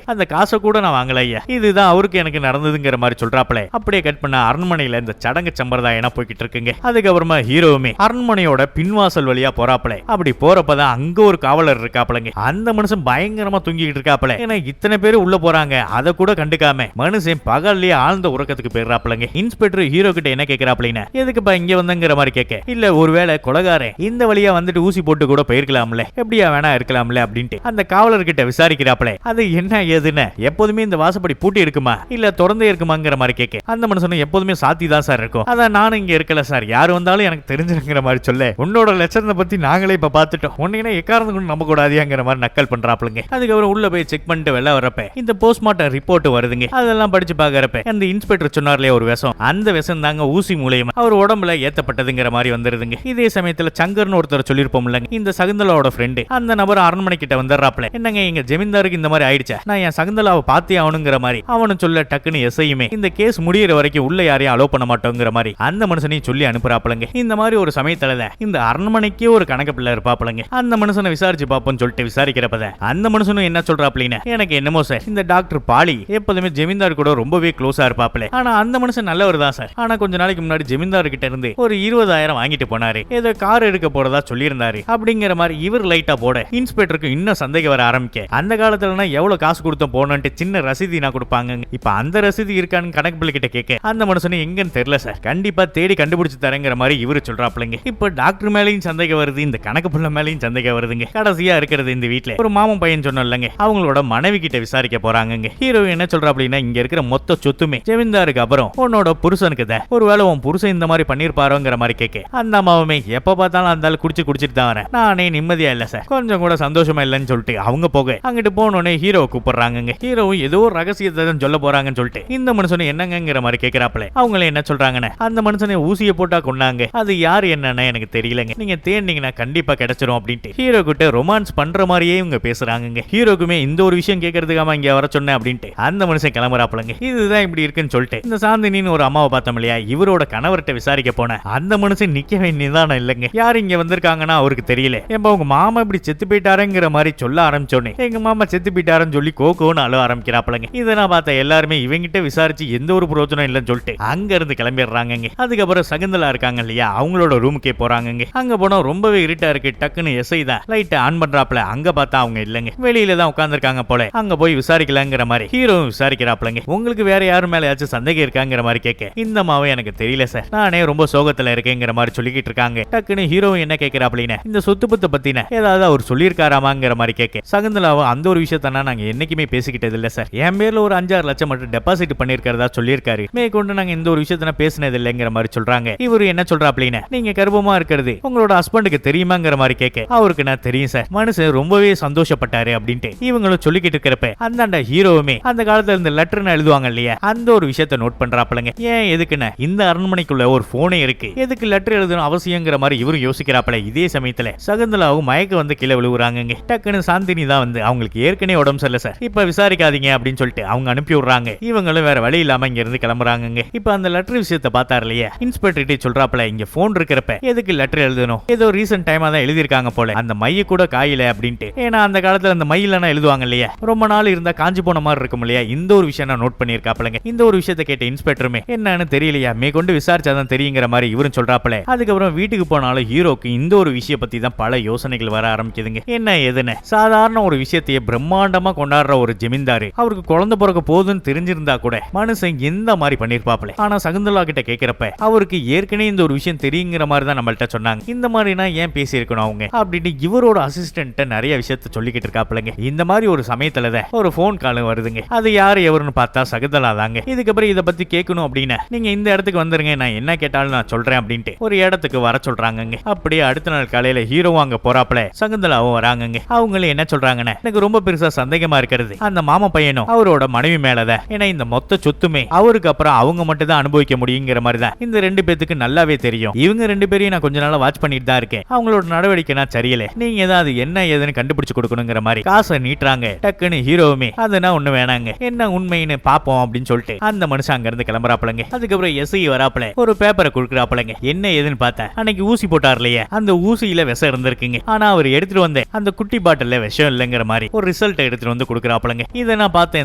அந்த காசை கூட நான் வாங்கல ஐயா, இதுதான் அவருக்கு எனக்கு நடந்ததுங்கிற மாதிரி சொல்றாப்ல. அப்படியே கட் பண்ண அரண்மனையில இந்த சடங்கு சம்பிரதாயம் போய்கிட்டு இருக்குங்க. அதுக்கப்புறமா ஹீரோவுமே அரண்மனையோட பின்வாசல் வழியா போறாப்ல. அப்படி போறப்பதான் அங்க ஒரு காவலர் இருக்காப்லங்க. அந்த மனுஷன் பயங்கரமா தூங்கிட்டு இருக்காப்ல. ஏன்னா இத்தனை பேர் உள்ள போறாங்க, அதை கூட கண்டுக்காம மனுஷன் பகல்லே ஆழ்ந்த உறக்கத்துக்கு போயிடுறாப்லங்க. இன்ஸ்பெக்டர் ஹீரோ கிட்ட என்ன கேக்குறாப்லன்னா, எதுக்குப்பா இங்க வந்தங்கிற மாதிரி கேட்க, இல்ல ஒருவேளை கொலகாரன் இந்த வழியா வந்துட்டு ஊசி போட்டு கூட போயிருக்கலாம்ல, எப்படியா வேணா இருக்கலாம்ல அப்படின்ட்டு அந்த காவலர் கிட்ட விசாரிக்கிறாப்ல. அது என்ன ஏதுன்னு, எப்போதுமே இந்த வாசப்படி பூட்டி இருக்குமா இல்ல திறந்தே இருக்குமாங்கிற மாதிரி கேட்க, அந்த மனுஷனும் எப்போதுமே சாத்தி தான் சார் இருக்கும், அதான் நானும் இங்க இருக்கல சார், யாரு வந்தாலும் எனக்கு தெரிஞ்சிருங்கிற மாதிரி சொல்ல, உன்னோட லட்சணத்தை பத்தி நாங்களே இப்ப பாத்துட்டோம், உன்னை எக்காரணம் கொண்டு நம்ப கூடாதியாங்கிற மாதிரி நக்கல் பண்றாப்லங்க. அதுக்கப்புறம் உள்ள போய் செக் பண்ணிட்டு வெளில வரப்ப இந்த போஸ்ட்மார்ட்டம் ரிப்போர்ட் வருதுங்க. அதெல்லாம் படிச்சு பாக்குறப்ப அந்த இன்ஸ்பெக்டர் சொன்னார்லயே ஒரு விஷம், அந்த விஷம் தாங்க ஊசி மூலியமா அவர் உடம்புல ஏத்தப்பட்டதுங்கிற மாதிரி வந்துருதுங்க. இதே சமயத்துல சங்கர்னு ஒருத்தர் சொல்லிருப்போம் இல்லங்க, இந்த சகுந்தலாவோட ஃப்ரெண்டு, அந்த நபர் அரண்மனை கிட்ட வந்துடுறாப்ல. என்னங்க எங்க ஜமீன்தாருக்கு இந்த மாதிரி ஆயிடுச்சா, நான் என் சகுந்தலாவை பார்த்தே ஆகணுங்கிற மாதிரி அவனும் சொல்ல, டக்குன்னு எஸ்ஐயுமே இந்த கேஸ் முடியற வரைக்கும் உள்ள யாரையும் அலோ பண்ண மாட்டோங்கிற மாதிரி அந்த மனுஷனையும் சொல்லி அனுப்புறாப்லங்க. இந்த மாதிரி ஒரு சமயத்துல இந்த அரண்மனைக்கே ஒரு கணக்கு பிள்ளை இருப்பாப்லங்க. அந்த மனுஷனை விசாரிச்சு பாப்போம்னு சொல்லிட்டு விசாரிக்கிறப்ப அந்த மனுஷனும் என்ன சொல்றாப்லீனா, எனக்கு என்னமோ சார் இந்த டாக்டர் பாலி எப்போதுமே ஜமீன்தார் கூட ரொம்பவே க்ளோஸா இருப்பாப்ல, ஆனா அந்த மனுஷன் நல்லவர் தான் சார், ஆனா கொஞ்ச நாளைக்கு முன்னாடி ஜமீன்தார் கிட்ட இருந்து ஒரு 20,000 வாங்கிட்டு போனாரு, ஏதோ கார் எடுக்க போறதா சொல்லியிருந்தாரு அப்படிங்கிற மாதிரி இவர் லைட்டா போட இன்ஸ்பெக்டருக்கு இன்னும் சந்தேகம் வர ஆரம்பிக்க, அந்த காலத்துல எவ்வளவு காசு கொடுத்தோம் போனோன்ட்டு சின்ன ரசீதி நான் கொடுப்பாங்க, இப்ப அந்த ரசீதி இருக்கான்னு கணக்கு பிள்ளை கிட்ட கேட்க, அந்த மனுஷனும் எங்கன்னு தெரியல சார், கண்டிப்பா தேடி கண்டுபிடிச்சு தரேங்கிற மாதிரி இவரு சொல்றாப்லங்க. இப்ப டாக்டர் மேலையும் சந்தேகம் வருது, இந்த கணக்கு பிள்ளை மேலையும் சந்தேகம் வருதுங்க. கடைசியா இருக்கிறது இந்த வீட்டுல ஒரு மாமன் பையன் சொன்னோம் இல்லங்க, அவங்களோட மனைவி கிட்ட விசாரிக்க போறாங்க. ஹீரோ என்ன சொல்றா அப்படின்னா, இங்க இருக்கிற மொத்த சொத்துமே ஜமீன்தாருக்கு அப்புறம் உன்னோட புருஷனுக்கு தான், ஒருவேளை உன் புருஷன் இந்த மாதிரி பண்ணிருப்பாரோங்கிற மாதிரி கேட்க, அந்த அம்மாவுமே எப்ப பார்த்தாலும் அந்த குடிச்சிட்டு தான் வரேன், நானே நிம்மதியா இல்ல சார், கொஞ்சம் கூட சந்தோஷமா இல்லைன்னு சொல்லிட்டு அவங்க போக அங்கிட்டு போனோடனே ஹீரோ கூப்பிடுறாங்க. ஹீரோவும் ஏதோ ரகசியத்தை சொல்ல போறாங்கன்னு சொல்லிட்டு இந்த மனுஷனை என்னங்கிற மாதிரி கேட்கிறாப்ல. அவங்களே என்ன சொல்றாங்கன்னு, அந்த மனுஷனை ஊசியை போட்டா கொண்டாங்க, அது யாரு என்னன்னு எனக்கு தெரியலங்க, நீங்க தேடினீங்கன்னா கண்டிப்பா கிடைச்சிரும் அப்படின்ட்டு ஹீரோ கிட்ட ரொமான்ஸ் பண்ற மாதிரியே இவங்க பேசுறாங்க. ஹீரோக்குமே இந்த ஒரு விஷயம் கேட்கறதுக்காம இங்க வர சொன்னேன் அப்படின்ட்டு அந்த மனுஷன் கிளம்புறாப்லங்க. இதுதான் இப்படி இருக்குன்னு சொல்லிட்டு இந்த சாந்தினின்னு ஒரு அம்மாவை பார்த்தோம் இல்லையா, இவரோட கணவர்கிட்ட விசாரிக்க போன அந்த மனுஷன் நிக்கவே நிதானம் இல்லைங்க, யாரு இங்க வந்திருக்காங்கன்னா அவருக்கு தெரியல, ஏன்பா உங்க மாமா இப்படி செத்து போயிட்டாருங்கிற மாதிரி சொல்ல ஆரம்பிச்சோன்னே எங்க மாமா செத்து போயிட்டாருன்னு சொல்லி கோகோன்னு அழ ஆரம்பிக்கிறாப்லங்க. இதை நான் பார்த்த எல்லாருமே இவங்கிட்ட விசாரிச்சு எந்த ஒரு பிரோஜனம் இல்லைன்னு சொல்லிட்டு அங்க இருந்து கிளம்பிடுறாங்க. அதுக்கப்புறம் சகுந்தலா இருக்காங்க இல்லையா, அவங்களோட ரூமுக்கே போறாங்க. அங்க போனா ரொம்பவே இருட்டா இருக்கு, டக்குன்னு எஸ்ஐ தான் லைட் ஆன் பண்றாப்ல. அங்க பார்த்தா அவங்க இல்லங்க, வெளியில தான் உட்கார்ந்துருக்காங்க போல. அங்க போய் விசாரிக்கலாங்கிற மாதிரி ஹீரோ விசாரிக்கிறாப்லங்க. உங்களுக்கு வேற யாரும் மேல ஏதாச்சும் சந்தேகம் இருக்காங்கிற மாதிரி கேட்க, இந்த மாவை எனக்கு தெரியல சார், நானே ரொம்ப சோகத்துல இருக்கேங்கிற மாதிரி சொல்லிக்கிட்டு இருக்காங்க. டக்குன்னு ஹீரோ என்ன கேட்கிறாப்லின்னு, இந்த சொத்து பத்து பத்தின ஏதாவது அவர் சொல்லியிருக்காராமாங்கிற மாதிரி கேட்க, சகுந்தலாவும் அந்த ஒரு விஷயத்தான நாங்க என்னைக்குமே பேசிக்கிட்டது இல்ல சார், என் பேர்ல ஒரு 5-6 லட்சம் மட்டும் டெபாசிட் பண்ணிருக்கிறதா சொல்லியிருக்காரு, மேற்கொண்டு நாங்க இந்த ஒரு விஷயத்த பேசினது இல்லைங்கிற மாதிரி சொல்றாங்க. இவரு என்ன சொல்றாப்லின்னு, நீங்க கர்ப்பமா இருக்கிறது உங்களோட ஹஸ்பண்டுக்கு தெரியுமாங்கிற மாதிரி கேட்க, அவருக்கு நான் தெரியும் சார், மனுஷன் ரொம்பவே சந்தோஷப்பட்டாரு அப்படின்ட்டு இவங்களும் சொல்லிக்கிட்டு இருக்கிறப்ப அந்த ஹீரோவுமே அந்த காலத்துல இந்த லெட்டர்னு எழுதுவாங்க இல்லையா, அந்த ஒரு விஷயத்தை நோட் பண்றாப்லங்க. ஏன் எதுக்குன்னு, இந்த அரண்மனைக்குள்ள ஒரு போனே இருக்கு, எதுக்கு லெட்டர் எழுதணும் அவசியங்கிற மாதிரி இவரும் யோசிக்கிறாப்ல. இதே சமயத்துல சகுந்தலாவும் மயக்க வந்து கீழே விழுவுறாங்க. டக்குன்னு சாந்தினி தான் வந்து அவங்களுக்கு ஏற்கனவே உடம்பு சரியில்லை சார், இப்ப விசாரிக்காதீங்க அப்படின்னு சொல்லிட்டு அவங்க அனுப்பி விடுறாங்க. இவங்களும் வேற வழி இல்லாம இங்க இருந்து கிளம்புறாங்க. இப்ப அந்த லெட்டர் விஷயத்தை பார்த்தாரு இல்லையா, இன்ஸ்பெக்டர் சொல்றாப்ல, இங்க போன் இருக்கிறப்ப எதுக்கு லெட்டர் எழுதணும், ஏதோ ரீசன்ட் டைமா தான் எழுதிருக்காங்க போல, அந்த மைய கூட காயில அப்படின்ட்டு. ஏன்னா அந்த காலத்துல அந்த மையில எழுதுவாங்க இல்லையா, ரொம்ப நாள் இருந்தா காஞ்சி போன மாதிரி இருக்கும் இல்லையா, இந்த ஒரு விஷயம் நோட் பண்ணிருக்காப்லங்க. இந்த ஒரு விஷயத்தை கேட்ட இன்ஸ்பெக்டருமே என்னன்னு தெரியலையா, மேற்கொண்டு விசாரிச்சாதான் தெரியுங்கிற மாதிரி இவரும் சொல்றாப்ல. அதுக்கப்புறம் வீட்டுக்கு போனாலும் ஹீரோக்கு இந்த ஒரு விஷயம் பத்தி தான் பல யோசனைகள் வர ஆரம்பிக்குதுங்க. என்ன எதுன்னு, சாதாரண ஒரு விஷயத்தையே பிரம்மாண்டமா கொண்டாடுற ஒரு ஜமீன்தாரு, அவருக்கு குழந்தை பிறக்க போதுன்னு தெரிஞ்சிருந்தா கூட மனுஷன் எந்த மாதிரி பண்ணிருப்பாப்ல. ஆனா சகுந்தலா கிட்ட கேட்கிறப்ப அவருக்கு ஏற்கனவே இந்த ஒரு விஷயம் தெரியுங்கிற மாதிரி தான் நம்மள்ட்ட சொன்னாங்க, இந்த மாதிரினா ஏன் பேசி இருக்கணும் அவங்க அப்படின்னு இவரோட அசிஸ்டன்ட் நிறைய விஷயத்த சொல்லிக்கிட்டு இருக்காப்லங்க. இந்த மாதிரி ஒரு சமயத்துல ஒரு போன் கால் வருதுங்க. அது யாரு எவருன்னு பார்த்தா சகுந்தலா தாங்க. இதுக்கப்புறம் இதை பத்தி கேட்கணும் அப்படின்னா நீங்க இந்த இடத்துக்கு வந்துருங்க, நான் என்ன கேட்டாலும் நான் சொல்றேன் அப்படின்ட்டு ஒரு இடத்துக்கு வர சொல்றாங்க. அப்படியே அடுத்த நாள் காலையில ஹீரோவும் அங்க போறாப்ல, சகுந்தலாவும் வராங்க. அவங்களும் என்ன சொல்றாங்கன்னு, எனக்கு ரொம்ப பெருசா சந்தேகமா இருக்கிறது அந்த மாமா பையனும் அவரோட மனைவி மேலதான், ஏன்னா இந்த மொத்த சொத்துமே அவருக்கு அப்புறம் அவங்க மட்டும் தான் அனுபவிக்க முடியுங்கிற மாதிரி தான் இந்த 2 பேத்துக்கு நல்லாவே தெரியும். இவங்க 2 பேரையும் நான் கொஞ்ச நாளா வாட்ச் பண்ணிட்டு தான் இருக்கேன், அவங்களோட நடவடிக்கை நான் சரியில்லை, நீங்க ஏதாவது என்ன ஏதுன்னு கண்டுபிடிச்சு கொடுக்கணுங்கிற மாதிரி காசை நீட்டுறாங்க. டக்குன்னு ஹீரோவுமே அதுனா ஒண்ணு வேணாங்க, என்ன உண்மைன்னு பாப்போம் அப்படின்னு சொல்லிட்டு அந்த மனுஷன் அங்க இருந்து கிளம்புறாப்லங்க. அதுக்கப்புறம் எஸ்ஐ வராப்ல, ஒரு பேப்பரை கொடுக்குறாப்லங்க. என்ன ஏதுன்னு பார்த்தா அன்னைக்கு ஊசி போட்டார் இல்லையா, அந்த ஊசியில விஷம் இருந்திருக்குங்க. ஆனா அவர் எடுத்துட்டு வந்த அந்த குட்டி பாட்டில் இல்ல விஷம் இல்லங்கிற மாதிரி ஒரு ரிசல்ட் எடுத்துட்டு வந்து கொடுக்குறாப்லங்க. இதை நான் பார்த்தேன்,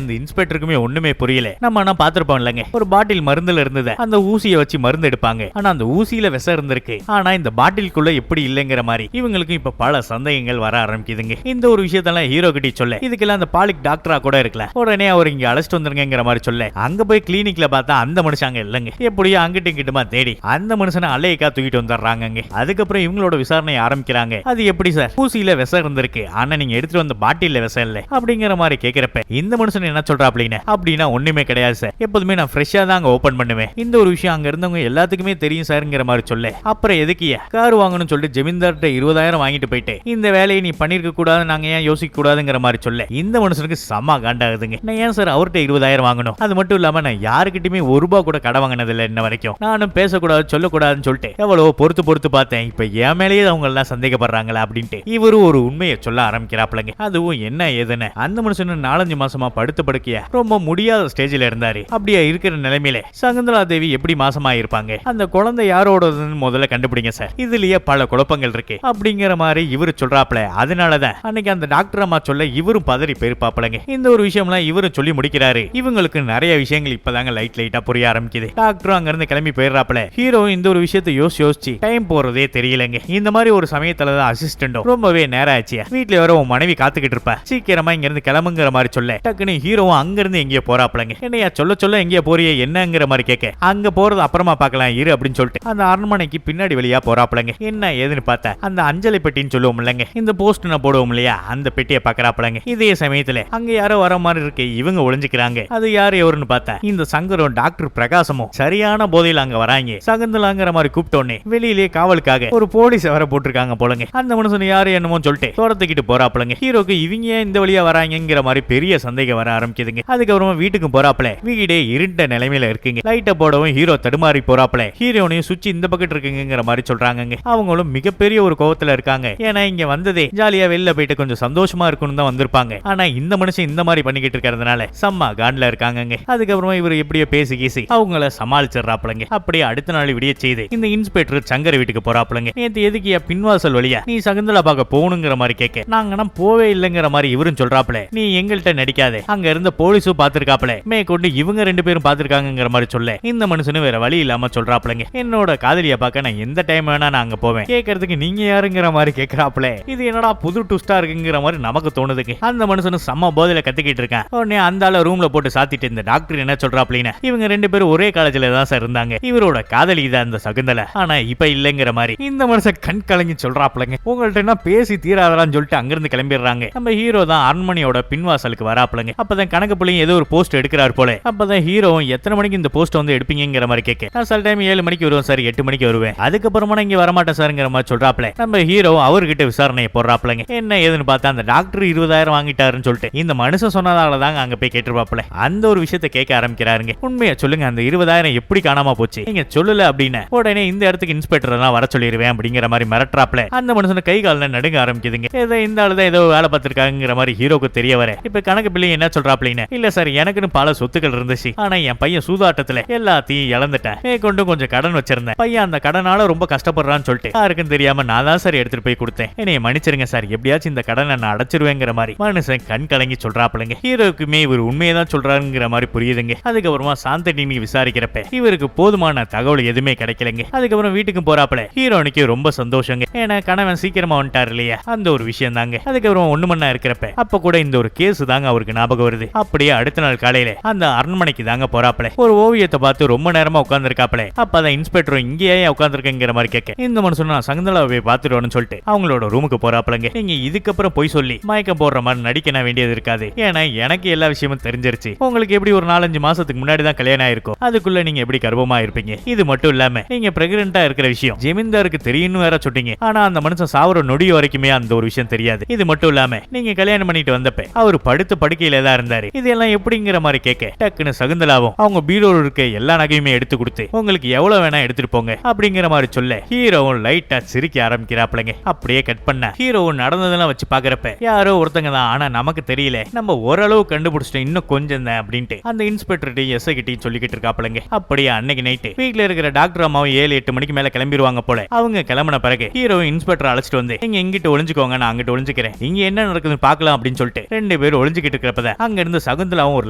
இந்த இன்ஸ்பெக்டருக்குமே ஒண்ணுமே புரியல. நம்ம ஆனா பாத்துருப்போம் இல்லங்க, ஒரு பாட்டில் மருந்துல இருந்தது, அந்த ஊசியை வச்சு மருந்து எடுப்பாங்க. ஆனா அந்த ஊசியில விஷம் இருந்திருக்கு, ஆனா இந்த பாட்டிலுக்குள்ள எப்படி இல்லங்கிற மாதிரி இவங்களுக்கு இப்ப பல சந்தேகங்கள் வர ஆரம்பிக்குதுங்க. இந்த ஒரு விஷயத்தெல்லாம் ஹீரோ கிட்ட சொல்ல, இதுக்கெல்லாம் அந்த பாலிக் டாக்டரா கூட இருக்கல, உடனே அவர் இங்க அழைச்சிட்டு வந்துருங்கிற மாதிரி சொல்ல, அங்க போய் கிளினிக்ல பார்த்தா அந்த மனுஷங்க இல்லங்க. எப்படியோ அங்கிட்ட கிட்டமா தேடி அந்த மனுஷனை அலையக்கா தூக்கிட்டு வந்துடுறாங்க. அதுக்கப்புறம் இவங்களோட விசாரணை ஆரம்பிக்கிறாங்க. அது எப்படி சார், ஊசியில விஷம் இருந்திருக்கு, ஆனா நீங்க எடுத்துட்டு வந்த பாட்டில்ல விஷம் இல்ல அப்படிங்கிற மாதிரி கேக்குறப்ப இந்த மனுஷன் என்ன சொல்றா அப்படின்னா ஒண்ணுமே கிடையாது சார், எப்போதுமே நான் ஃப்ரெஷ்ஷா தான் அங்க ஓபன் பண்ணுவேன், இந்த ஒரு விஷயம் அங்க இருந்தவங்க எல்லாத்துக்குமே தெரியும் சார்ங்கிற மாதிரி சொல்ல, அப்புறம் எதுக்கு கார் வாங்கணும்னு சொல்லிட்டு ஜமீன்தார்ட்ட 20,000 வாங்கிட்டு போயிட்டு இந்த வேலையை நீ பண்ணிருக்க கூடாது, நாங்க ஏன் யோசிக்க கூடாதுங்கிற மாதிரி சொல்ல இந்த மனுஷனுக்கு செம காண்டாகுதுங்க. நான் ஏன் சார் அவர்கிட்ட 20,000 வாங்கணும், அது மட்டும் இல்லாம நான் யாருக்கிட்டயுமே ₹1 கூட கடை வாங்கினது இல்லை இன்ன வரைக்கும், நானும் பேசக்கூடாது சொல்லக்கூடாதுன்னு சொல்லிட்டு எவ்வளவு பொறுத்து பார்த்தேன், இப்ப என் மேலேயே அவங்க எல்லாம் சந்தேகப்படுறாங்களா அப்படின்ட்டு இவரு ஒரு உண்மையை சொல்ல ஆரம்பிக்கிறாப்லங்க. அதுவும் என்ன ஏதுன்னு அந்த மனுஷன் 4-5 மாசமா படுத்த படுக்கைய ரொம்ப முடியாத ஸ்டேஜ்ல இருந்தாரு. அப்படியே இருக்கிற நிலைமையில சகுந்தலா தேவி எப்படி மாசமா இருப்பாங்க, அந்த குழந்தை யாரோடதுன்னு முதல்ல கண்டுபிடிங்க சார், இதுலயே பல குழப்பங்கள் இருக்கு அப்படிங்கிற மாதிரி இவரு சொல்றாப்ல. அதனாலதான் அன்னைக்கு அந்த டாக்டர் அம்மா சொல்ல இவரும் பதறி போயிருப்பாப்லங்க. இந்த ஒரு விஷயம்லாம் இவரும் சொல்லி முடிக்கிறாரு. இவங்களுக்கு நிறைய விஷயங்கள் இப்பதாங்க லைட்டா புரிய ஆரம்பிக்குது. டாக்டரும் அங்க இருந்து கிளம்பி போயிடுறாப்ல. ஹீரோ இந்த ஒரு விஷயத்தை யோசிச்சு டைம் போறதே தெரியலங்க. இந்த மாதிரி ஒரு சமயத்துல தான் அசிஸ்டன்டும் ரொம்பவே நேரம் ஆச்சு, வீட்டுல வர உன் மனைவி காத்துக்கிட்டு இருப்ப, சீக்கிரமா இங்க இருந்து கிளம்புங்கிற மாதிரி சொல்ல, டக்குன்னு ஹீரோவும் அங்க இருந்து எங்கேயோ போறாப்லங்க. என்னையா சொல்ல எங்கேயோ போறிய என்னங்கிற மாதிரி கேட்க, அங்க போறது அப்புறமா பார்க்கலாம் இரு அப்படின்னு சொல்லிட்டு அந்த அரண்மனைக்கு பின்னாடி வழியா போறாப்லங்க. என்ன ஏதுன்னு பார்த்தா அந்த அஞ்சலி பெட்டின்னு சொல்லுவோம் இல்லங்க, இந்த போஸ்ட் நான் போடுவோம் இல்லையா, அந்த பெட்டியை பாக்குறாப்லங்க. இதே சமயத்துல அங்க யாரோ வர மாதிரி இருக்கு, இவங்க ஒளிஞ்சுக்கிறாங்க. அது யாரு எவருன்னு பார்த்தா இந்த சங்கரும் டாக்டர் பிரகாசமும் சரியான போதையில அங்க வராங்க. சகுந்தலாங்கிற மாதிரி கூப்பிட்டோன்னே வெளியிலேயே காவலுக்காக ஒரு போலீஸ் வர போட்டிருக்காங்க போலங்க. அந்த மனுஷன் யாரு என்னமோ சொல்லிட்டு துரத்துக்கிட்டு போறாப்லங்க. ஹீரோக்கு இவங்க இந்த வழியா வராங்கிற மாதிரி பெரிய சந்தேகம் வர ஆரம்பிக்குதுங்க. அதுக்கப்புறமா வீட்டுக்கு போறாப்ல. வீடே இருண்ட நிலைமையில இருக்குங்க. லைட்டை போடவும் ஹீரோ தடுமாறி போறாப்ல. ஹீரோனையும் சுவிட்ச் இந்த பக்கத்து இருக்குங்கிற மாதிரி சொல்றாங்க. அவங்களும் மிகப்பெரிய ஒரு கோவத்துல இருக்காங்க. ஏன்னா இங்க வந்ததே ஜாலியா வெளில போயிட்டு கொஞ்சம் சந்தோஷமா இருக்கணும் தான் வந்திருப்பாங்க. ஆனா இந்த மனுஷன் இந்த மாதிரி பண்ணிக்கிட்டு இருக்கிறதுனால செம்ம காண்ட்ல இருக்காங்க. அதுக்கப்புறமா இவர் எப்படியோ பேசி கீசி அவங்கள சமாளிச்சிடறாப்லங்க. அப்படியே அடுத்த நாள் விடிய செய்து இந்த இன்ஸ்பெக்டர் சங்கர் வீட்டுக்கு போறாப்லங்க. நேத்து எதுக்கியா பின்வாசல் வழியா நீ சகுந்தலா பார்க்க போகணுங்கிற மாதிரி கேட்க, நாங்கன்னா போவே இல்லைங்கிற மாதிரி இவரும் சொல்றாப்ல. நீ எங்கள்கிட்ட நடிக்காதே, அங்க இருந்த போலீஸும் பாத்துருக்காப்ல, மேற்கொண்டு இவங்க 2 பேரும் பாத்துருக்காங்கிற மாதிரி சொல்ல இந்த மனுஷனும் வேற வழி இல்லாம சொல்றாப்லங்க. என்னோட காதலிய பார்க்க நான் எந்த டைம் வேணா நான் அங்க போவேன், கேட்கறதுக்கு நீங்க யாருங்கிற மாதிரி கேட்கறாப்ல. இது என்னடா புது ட்விஸ்டா இருக்குங்கிற மாதிரி நமக்கு தோணுதுங்க. அந்த மனுஷனும் செம்ம போதையில கத்திக்கிட்டு இருக்கான். உடனே அந்த ஆள ரூம்ல போட்டு சாத்திட்டு இந்த டாக்டர் என்ன சொல்றாப்லின்னா, இவங்க 2 பேரும் ஒரே காலேஜ்ல தான் சார் இருந்தாங்க, இவரோட காதலி தான் அந்த சகுந்தலை, ஆனா இப்ப இல்லங்கிற மாதிரி இந்த மனுஷன் கண் கலங்கி சொல்றாப்லங்க. உங்கள்ட்ட என்ன பேசி தீராதலான்னு சொல்லிட்டு அங்கிருந்து கிளம்பிடுறாங்க. நம்ம ஹீரோ தான் அரண்மனையோட பின்வாசலுக்கு வராப்லங்க. அப்பதான் கணக்கு பிள்ளைங்க ஏதோ ஒரு போஸ்ட் எடுக்கிறார் போல. அப்பதான் ஹீரோவும் எத்தனை மணிக்கு இந்த போஸ்ட் வந்து எடுப்பீங்கிற மாதிரி கேட்க, நான் சில டைம் 7 மணிக்கு வருவேன் சார், 8 மணிக்கு வருவேன், அதுக்கப்புறமா இங்க வரமாட்டேன் சார்ங்கிற மாதிரி சொல்றாப்ல. நம்ம ஹீரோ அவர்கிட்ட விசாரணையை போடுறாப்லங்க. என்ன ஏதுன்னு பார்த்தா அந்த டாக்டர் 20,000 வாங்கிட்டாருன்னு சொல்லிட்டு இந்த மனுஷன் சொன்னதால தாங்க அங்க போய் கேட்டுருப்பாப்ல. அந்த ஒரு விஷயத்தை கேட்க ஆரம்பிக்கிறாருங்க. உண்மையா சொல்லுங்க, அந்த 20,000 எப்படி காணாம போச்சு, நீங்க சொல்லல அப்படின்னு உடனே இந்த இடத்துக்கு இன்ஸ்பெக்டர் தான் வர சொல்லிடுவேன் அப்படிங்கிற மாதிரி மிரட்டுறாப்ல. அந்த மனுஷன் கை கால நடுங்க ஆரம்பிக்குதுங்க. இந்த ஆளுதான் ஏதோ வேலை பார்த்திருக்காங்கிற மாதிரி ஹீரோக்கு தெரிய வர இப்ப கணக்கு பிள்ளை என்ன சொல்றாப்லின்னு, இல்ல சார் எனக்குன்னு பல சொத்துக்கள் இருந்துச்சு, ஆனா என் பையன் சூதாட்டத்துல எல்லாத்தையும் இழந்துட்டேன், மேற்கொண்டு கொஞ்சம் கடன் வச்சிருந்தேன், பையன் அந்த கடனால ரொம்ப கஷ்டப்படுறான்னு சொல்லிட்டு யாருக்கும் தெரியாம நான் தான் சார் எடுத்துட்டு போய் கொடுத்தேன், என்னைய மன்னிச்சிருங்க சார், எப்படியாச்சும் இந்த கடனை நான் அடைச்சிருவேங்கிற மாதிரி மனுஷன் கண் கலங்கி சொல்றாப்லங்க. ஹீரோக்குமே இவர் உண்மையதான் சொல்றாருங்கிற மாதிரி புரியுதுங்க. அதுக்கப்புறமா சாந்தனின்னு விசாரிக்கிறப்ப இவருக்கு போதுமான தகவல் எதுவுமே கிடைக்கலங்க. அதுக்கப்புறம் வீட்டுக்கு போறாப்ல. ஹீரோனுக்கு ரொம்ப சந்தோஷங்க, ஏன்னா கணவன் சீக்கிரமா வந்துட்டாரு இல்லையா, அந்த ஒரு விஷயம் தாங்க. அதுக்கப்புறம் ஒண்ணு மண்ணா இருக்கிறப்ப அப்ப கூட இந்த ஒரு கேஸ் தாங்க அவருக்கு ஞாபகம் வருது. அப்படியே அடுத்த நாள் காலையில அந்த அரண்மனைக்கு தாங்க போறாப்ல. ஒரு ஓவியத்தை பார்த்து ரொம்ப நேரமா உட்கார்ந்துருக்காப்ல. அப்பதான் இன்ஸ்பெக்டர் இங்கேயே உட்கார்ந்துருக்கேங்கிற மாதிரி கேட்க, இந்த மனுஷன் நான் சகுந்தலாவை பார்த்துட்டு சொல்லிட்டு அவங்களோட ரூமுக்கு போறாப்லங்க. நீங்க இதுக்கப்புறம் போய் சொல்லி மயக்கம் போடுற மாதிரி நடிக்க வேண்டியது இருக்காது, ஏன்னா எனக்கு எல்லா விஷயமும் தெரிஞ்சிருச்சு, உங்களுக்கு எப்படி ஒரு 4-5 மாசத்துக்கு முன்னாடி தான் கல்யாணம் ஆயிருக்கும், அதுக்குள்ள நீங்க எப்படி கர்ப்பமா இருப்பீங்க, இது மட்டும் இல்லாம நீங்க பிரெக்னெண்டா இருக்கிற விஷயம் ஜமீன்தாருக்கு தெரியும்னு வேற சொல்றீங்க, ஆனா அந்த மனுஷன் சாவர நொடி வரைக்குமே அந்த ஒரு விஷயம் தெரியாது, இது மட்டும் இல்லாம நீங்க கல்யாணம் பண்ணிட்டு வந்தப்ப அவர் படுத்த படுக்கையில தான் இருந்தாரு, இதெல்லாம் எப்படிங்கிற மாதிரி கேட்க, டக்குன்னு சகுந்தலாவும் அவங்க பீரோல இருக்க எல்லா நகையுமே எடுத்து கொடுத்து உங்களுக்கு எவ்வளவு வேணா எடுத்துட்டு போங்க அப்படிங்கிற மாதிரி சொல்ல ஹீரோவும் லைட்டா சிரிக்க ஆரம்பிக்கிறாப்லங்க. அப்படியே கட் பண்ண ஹீரோவும் நடந்ததெல்லாம் வச்சு பாக்குறப்ப யாரோ ஒருத்தங்க தான், ஆனா நமக்கு தெரியல, நம்ம ஓரளவு கண்டுபிடிச்சிட்டோம், இன்னும் கொஞ்சம் தான் அப்படின்ட்டு அந்த இன்ஸ்பெக்டர் எஸ் கிட்டையும் சொல்லிக்கிட்டு இருக்காப்லங்க. அப்படியே அன்னைக்கு நைட்டு வீட்டுல இருக்கிற டாக்டர் அம்மாவும் 7-8 மணிக்கு மேல கிளம்பிடுவாங்க போல. அவங்க கிளம்பின பிறகு ஹீரோ இன்ஸ்பெக்டர் அழைச்சிட்டு வந்து நீங்க எங்கிட்ட ஒளிஞ்சுக்கோங்க, நான் அங்கிட்ட ஒளிஞ்சுக்கிறேன் ஒளிஞ்சுக்கிறேன், இங்க என்ன நடக்குதுன்னு பார்க்கலாம் அப்படின்னு சொல்லிட்டு 2 பேரும் ஒளிஞ்சுக்கிட்டு இருக்கிறப்ப அங்க இருந்து சகுந்தலாவும் ஒரு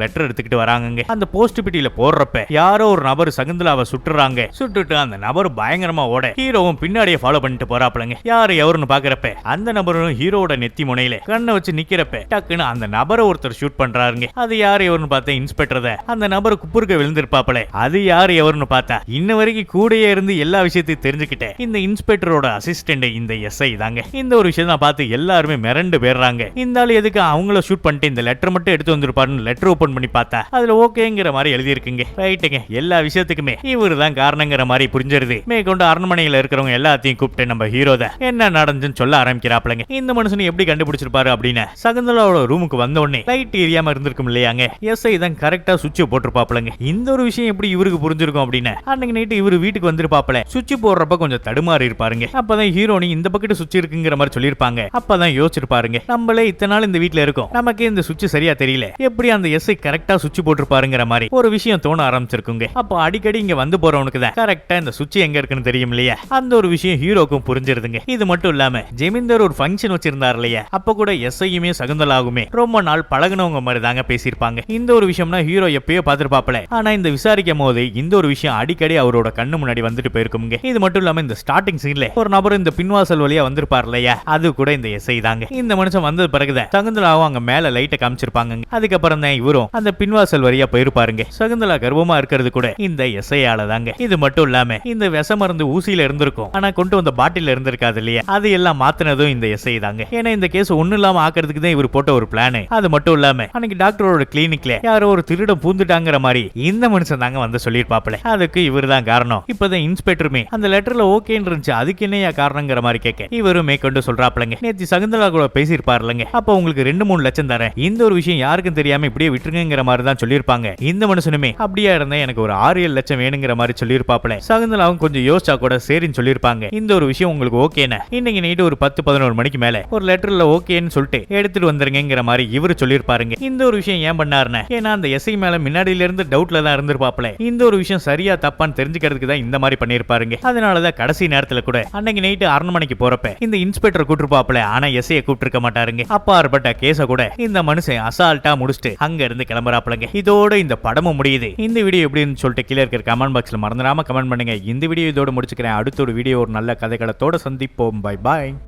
லெட்டர் எடுத்துக்கிட்டு வராங்க. அந்த போஸ்ட் பெட்டியில போடுறப்ப யாரோ ஒரு நபர் சகுந்தலாவை சுட்டுறாங்க. சுட்டுட்டு அந்த நபர் பயங்கரமா ஓட ஹீரோவும் பின்னாடியே ஃபாலோ பண்ணிட்டு போறாப்லங்க. யாரு எவருன்னு பாக்குறப்ப அந்த நபரும் ஹீரோட நெத்தி முனையில கண்ணை வச்சு நிக்கிறப்ப டக்குன்னு அந்த நபரை ஒருத்தர் ஷூட் பண்றாருங்க. அது யாரு எவருன்னு பார்த்தா இன்ஸ்பெக்டர் தான். அந்த நபர் குப்புருக்க விழுந்திருப்பாப்ல. அது யாரு எவருன்னு பார்த்தா இன்ன வரைக்கும் கூடயே இருந்து எல்லா விஷயத்தையும் தெரிஞ்சுக்கிட்டேன் இந்த இன்ஸ்பெக்டரோட அசிஸ்டன்ட் இந்த எஸ்ஐ தாங்க. இந்த ஒரு விஷயம் தான் பார்த்து எல்லாருமே மிரண்டு போயிடுறாங்க. இந்த ஆளு எதுக்கு அவங்கள ஷூட் பண்ணிட்டு இந்த லெட்டர் மட்டும் எடுத்து வந்திருப்பாருன்னு லெட்டர் ஓபன் பண்ணி பார்த்தா அதுல ஓகேங்கிற மாதிரி எழுதி இருக்குங்க. ரைட்டுங்க, எல்லா விஷயத்துக்குமே இவரு தான் காரணங்கிற மாதிரி புரிஞ்சிருது. மேற்கொண்டு அரண்மனையில இருக்கிறவங்க எல்லாத்தையும் கூப்பிட்டு நம்ம ஹீரோ தான் என்ன நடந்துன்னு சொல்ல ஆரம்பிக்கிறாப்லங்க. இந்த மனுஷனை எப்படி கண்டுபிடிச்சிருப்பாரு அப்படின்னு சகுந்தலாவோட ரூமுக்கு வந்த உடனே லைட் எரியாம இருந்திருக்கும் இல்லையாங்க, எஸ்ஐ தான் கரெக்டா சுவிட்ச் போட்டிருப்பாப்லங்க. இந்த ஒரு விஷயம் எப்படி இவருக்கு புரிஞ்சிருக்கும் அப்படின்னு அன்னைக்கு நைட்டு இவரு வீட்டுக்கு வந்திருப்பாப்ல. சுவிட்ச் போடுறப்ப கொஞ்சம் தடுமாறி இருப்பாருங்க. அப்பதான் ஹீரோனி இந்த பக்கெட் சுவிட்ச் இருக்குங்கிற மாதிரி சொல்லிருப்பாங்க. அப்பதான் யோசிச்சிருப்பாருங்க, நம்மளே இத்தனை நாள் இந்த வீட்டுல இருக்கோம், நமக்கு இந்த சுவிட்ச் சரியா தெரியல, எப்படி அந்த எஸ்ஐ கரெக்டா சுவிட்ச் போட்டிருப்பாருங்கிற மாதிரி ஒரு விஷயம் தோண ஆரம்பிச்சிருக்குங்க. அப்போ அடிக்கடி இங்க வந்து போறவனுக்கு தான் கரெக்டா இந்த சுவிட்ச் எங்க இருக்குன்னு தெரியும் இல்லையா, அந்த ஒரு விஷயம் ஹீரோக்கும் புரிஞ்சிருதுங்க. இது மட்டும் இல்லாம ஜெமீன்தார் ஒரு ஃபங்க்ஷன் வச்சிருந்தார் இல்லையா, அப்ப கூட எஸ்ஐயுமே சகுந்தலாவுமே ரொம்ப நாள் பழகுனவங்க மாதிரி தாங்க பேசியிருப்பாங்க. இந்த ஒரு விஷயம்னா ஹீரோ எப்பயோ பார்த்திருப்பாப்ல. ஆனா இந்த விசாரிக்கும் போது இந்த ஒரு விஷயம் அடிக்கடி அவரோட கண்ணு முன்னாடி வந்துட்டு போயிருக்குங்க. இது மட்டும் இல்லாம இந்த ஸ்டார்டிங் சீன்ல ஒரு நபர் இந்த பின்வாசல் வழியா வந்திருப்பார் இல்லையா, அது கூட இந்த எஸ்ஐ தாங்க. இந்த மனுஷன் வந்தது பிறகுதான் சகுந்தலாவும் அங்க மேல லைட்டை காமிச்சிருப்பாங்க. அதுக்கப்புறம் தான் இவரும் அந்த பின்வாசல் வழியா போயிருப்பாருங்க. சகுந்தலா கர்ப்பமா இருக்கிறது கூட இந்த எஸ்ஐயால தாங்க. இது மட்டும் இல்லாம இந்த விஷ மருந்து ஊசியில இருந்திருக்கும், ஆனா கொண்டு வந்த பாட்டில இருந்திருக்காது இல்லையா, அது எல்லாம் மாத்தினதும் இந்த எஸ்ஐ தாங்க. ஏன்னா இந்த கேஸ் ஒண்ணு இல்லாம ஆக்கிறதுக்கு தான் இவர் போட்ட ஒரு பிளான். அது மட்டும் இல்லாம அன்னைக்கு டாக்டரோட கிளினிக்ல யாரோ ஒரு திருடம் பூந்துட்டாங்கிற மாதிரி இந்த மனுஷன் தாங்க வந்து சொல்லிருப்பாப்ல. அதுக்கு இவர் தான் காரணம். இப்பதான் இன்ஸ்பெக்டருமே அந்த லெட்டர்ல ஓகேன்னு இருந்துச்சு, அதுக்கு என்னையா காரணங்கிற மாதிரி கேட்க இவரும் மேற்கொண்டு சொல்றாப்லங்க, நேத்து சகுந்தலா கூட பேசியிருப்பாருலங்க, அப்ப உங்களுக்கு 2-3 லட்சம் தரேன், இந்த ஒரு விஷயம் யாருக்கும் தெரியாம இப்படியே விட்டுருங்கிற மாதிரி தான் சொல்லியிருப்பாங்க. இந்த மனுஷனுமே அப்படியே இருந்தா எனக்கு ஒரு 6-7 லட்சம் வேணுங்கிற மாதிரி சொல்லியிருப்பாப்ல. சகுந்தலாவும் கொஞ்சம் யோசிச்சா கூட சரின்னு சொல்லியிருப்பாங்க. இந்த ஒரு விஷயம் உங்களுக்கு ஓகேன்னு இன்னைக்கு நைட்டு ஒரு 10-11 மணிக்கு மேல ஒரு லெட்டர்ல ஓகேன்னு சொல்லிட்டு எடுத்துட்டு வந்துருங்கிற மாதிரி இவரு சொல்லியிருப்பாருங்க. இந்த ஒரு விஷயம் ஏன் பண்ணாருன்னு, ஏன்னா அந்த எஸ்ஐ மேல முன்னாடியில இருந்து டவுட்ல தான் இருந்திருப்பாப்ல. இந்த ஒரு விஷயம் சரியா தப்பான்னு தெரிஞ்சுக்கிறதுக்கு தான் இந்த மாதிரி பண்ணிருப்பாருங்க. அதனாலதான் கடைசி நேரத்துல கூட அன்னைக்கு நைட்டு அரண்மனைக்கு போறப்ப இந்த இன்ஸ்பெக்டர் கூட்டிருப்பாப்ல, ஆனா எஸ்ஐ கூப்பிட்டு மாட்டாருங்க. அப்பாற்பட்ட கேஸ கூட இந்த மனுஷன் அசால்ட்டா முடிச்சுட்டு அங்க இருந்து கிளம்புறாப்லங்க. இதோட இந்த படமும் முடியுது. இந்த வீடியோ எப்படின்னு சொல்லிட்டு கீழே இருக்கிற கமெண்ட் பாக்ஸ்ல மறந்துடாம கமெண்ட் பண்ணுங்க. இந்த வீடியோ இதோட முடிச்சுக்கிறேன். அடுத்த ஒரு வீடியோ ஒரு நல்ல கதைகளத்தோட சந்திப்போம். Bye bye.